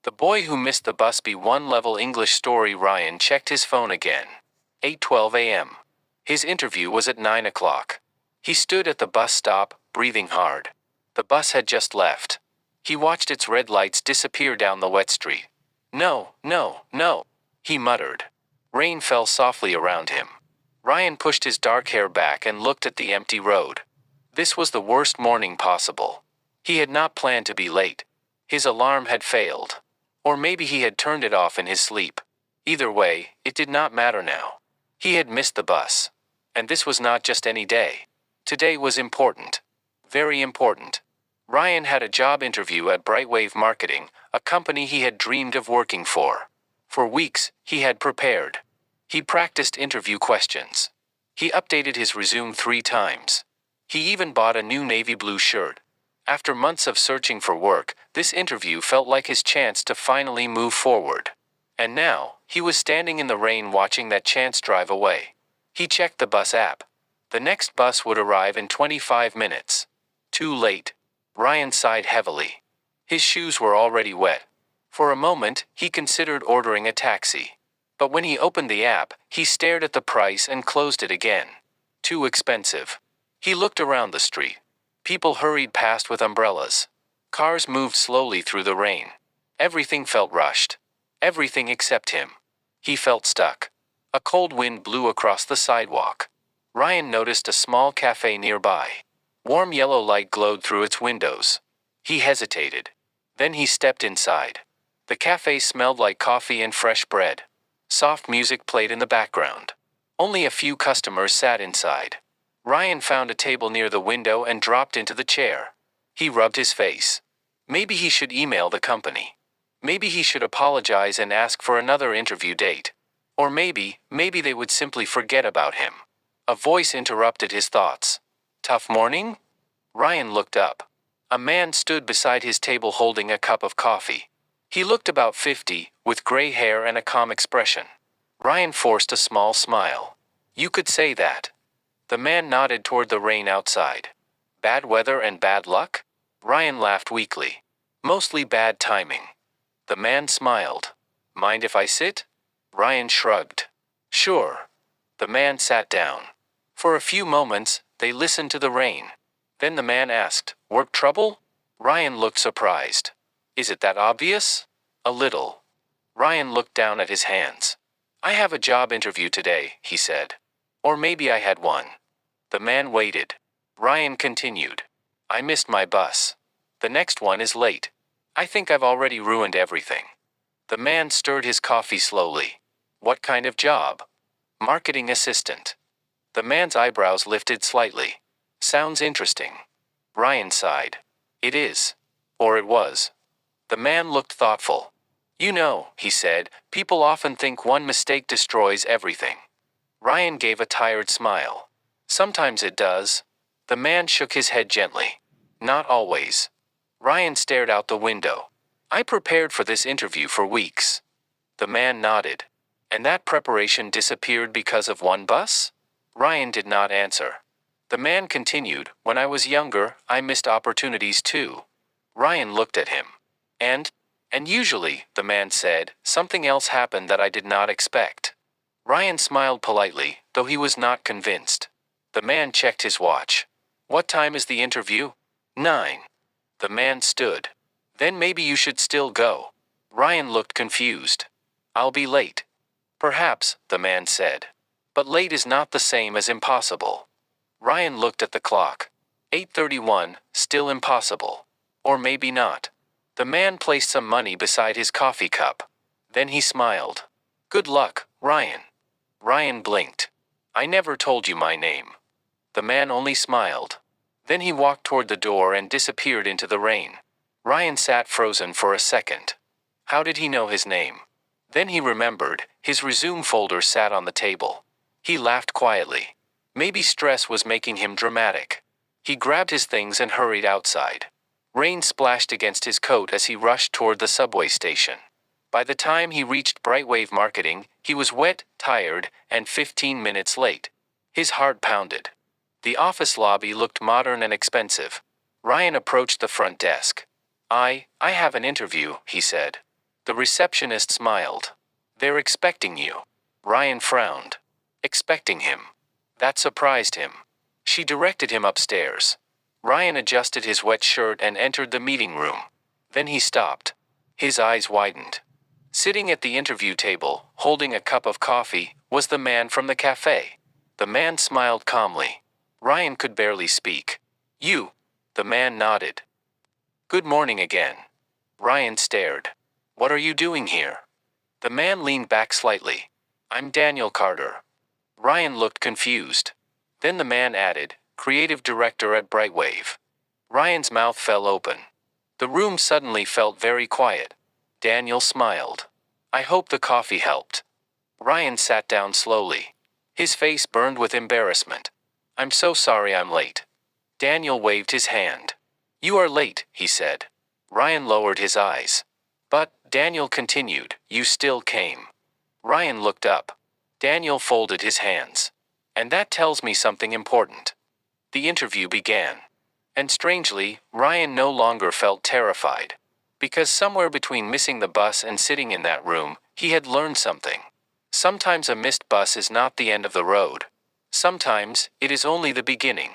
The boy who missed the bus B1 level English story. Ryan checked his phone again. 8:12 a.m. His interview was at 9 o'clock. He stood at the bus stop, breathing hard. The bus had just left. He watched its red lights disappear down the wet street. No, no, no, he muttered. Rain fell softly around him. Ryan pushed his dark hair back and looked at the empty road. This was the worst morning possible. He had not planned to be late. His alarm had failed. Or maybe he had turned it off in his sleep. Either way, it did not matter now. He had missed the bus. And this was not just any day. Today was important. Very important. Ryan had a job interview at Brightwave Marketing, a company he had dreamed of working for. For weeks, he had prepared. He practiced interview questions. He updated his resume 3 times. He even bought a new navy blue shirt. After months of searching for work, this interview felt like his chance to finally move forward. And now, he was standing in the rain watching that chance drive away. He checked the bus app. The next bus would arrive in 25 minutes. Too late. Ryan sighed heavily. His shoes were already wet. For a moment, he considered ordering a taxi. But when he opened the app, he stared at the price and closed it again. Too expensive. He looked around the street. People hurried past with umbrellas. Cars moved slowly through the rain. Everything felt rushed. Everything except him. He felt stuck. A cold wind blew across the sidewalk. Ryan noticed a small café nearby. Warm yellow light glowed through its windows. He hesitated. Then he stepped inside. The café smelled like coffee and fresh bread. Soft music played in the background. Only a few customers sat inside. Ryan found a table near the window and dropped into the chair. He rubbed his face. Maybe he should email the company. Maybe he should apologize and ask for another interview date. Or maybe they would simply forget about him. A voice interrupted his thoughts. Tough morning? Ryan looked up. A man stood beside his table holding a cup of coffee. He looked about 50, with gray hair and a calm expression. Ryan forced a small smile. You could say that. The man nodded toward the rain outside. Bad weather and bad luck? Ryan laughed weakly. Mostly bad timing. The man smiled. Mind if I sit? Ryan shrugged. Sure. The man sat down. For a few moments, they listened to the rain. Then the man asked, Work trouble? Ryan looked surprised. Is it that obvious? A little. Ryan looked down at his hands. I have a job interview today, he said. Or maybe I had one. The man waited. Ryan continued. I missed my bus. The next one is late. I think I've already ruined everything. The man stirred his coffee slowly. What kind of job? Marketing assistant. The man's eyebrows lifted slightly. Sounds interesting. Ryan sighed. It is. Or it was. The man looked thoughtful. You know, he said, people often think one mistake destroys everything. Ryan gave a tired smile. Sometimes it does. The man shook his head gently. Not always. Ryan stared out the window. I prepared for this interview for weeks. The man nodded. And that preparation disappeared because of one bus? Ryan did not answer. The man continued, when I was younger, I missed opportunities too. Ryan looked at him. And usually, the man said, something else happened that I did not expect. Ryan smiled politely, though he was not convinced. The man checked his watch. What time is the interview? 9. The man stood. Then maybe you should still go. Ryan looked confused. I'll be late. Perhaps, the man said. But late is not the same as impossible. Ryan looked at the clock. 8:31, still impossible. Or maybe not. The man placed some money beside his coffee cup. Then he smiled. Good luck, Ryan. Ryan blinked. I never told you my name. The man only smiled. Then he walked toward the door and disappeared into the rain. Ryan sat frozen for a second. How did he know his name? Then he remembered, his resume folder sat on the table. He laughed quietly. Maybe stress was making him dramatic. He grabbed his things and hurried outside. Rain splashed against his coat as he rushed toward the subway station. By the time he reached Brightwave Marketing, he was wet, tired, and 15 minutes late. His heart pounded. The office lobby looked modern and expensive. Ryan approached the front desk. I have an interview, he said. The receptionist smiled. They're expecting you. Ryan frowned. Expecting him. That surprised him. She directed him upstairs. Ryan adjusted his wet shirt and entered the meeting room. Then he stopped. His eyes widened. Sitting at the interview table, holding a cup of coffee, was the man from the café. The man smiled calmly. Ryan could barely speak. You. The man nodded. Good morning again. Ryan stared. What are you doing here? The man leaned back slightly. I'm Daniel Carter. Ryan looked confused. Then the man added, creative director at Brightwave. Ryan's mouth fell open. The room suddenly felt very quiet. Daniel smiled. I hope the coffee helped. Ryan sat down slowly. His face burned with embarrassment. I'm so sorry I'm late. Daniel waved his hand. You are late, he said. Ryan lowered his eyes. But, Daniel continued, you still came. Ryan looked up. Daniel folded his hands. And that tells me something important. The interview began. And strangely, Ryan no longer felt terrified. Because somewhere between missing the bus and sitting in that room, he had learned something. Sometimes a missed bus is not the end of the road. Sometimes, it is only the beginning.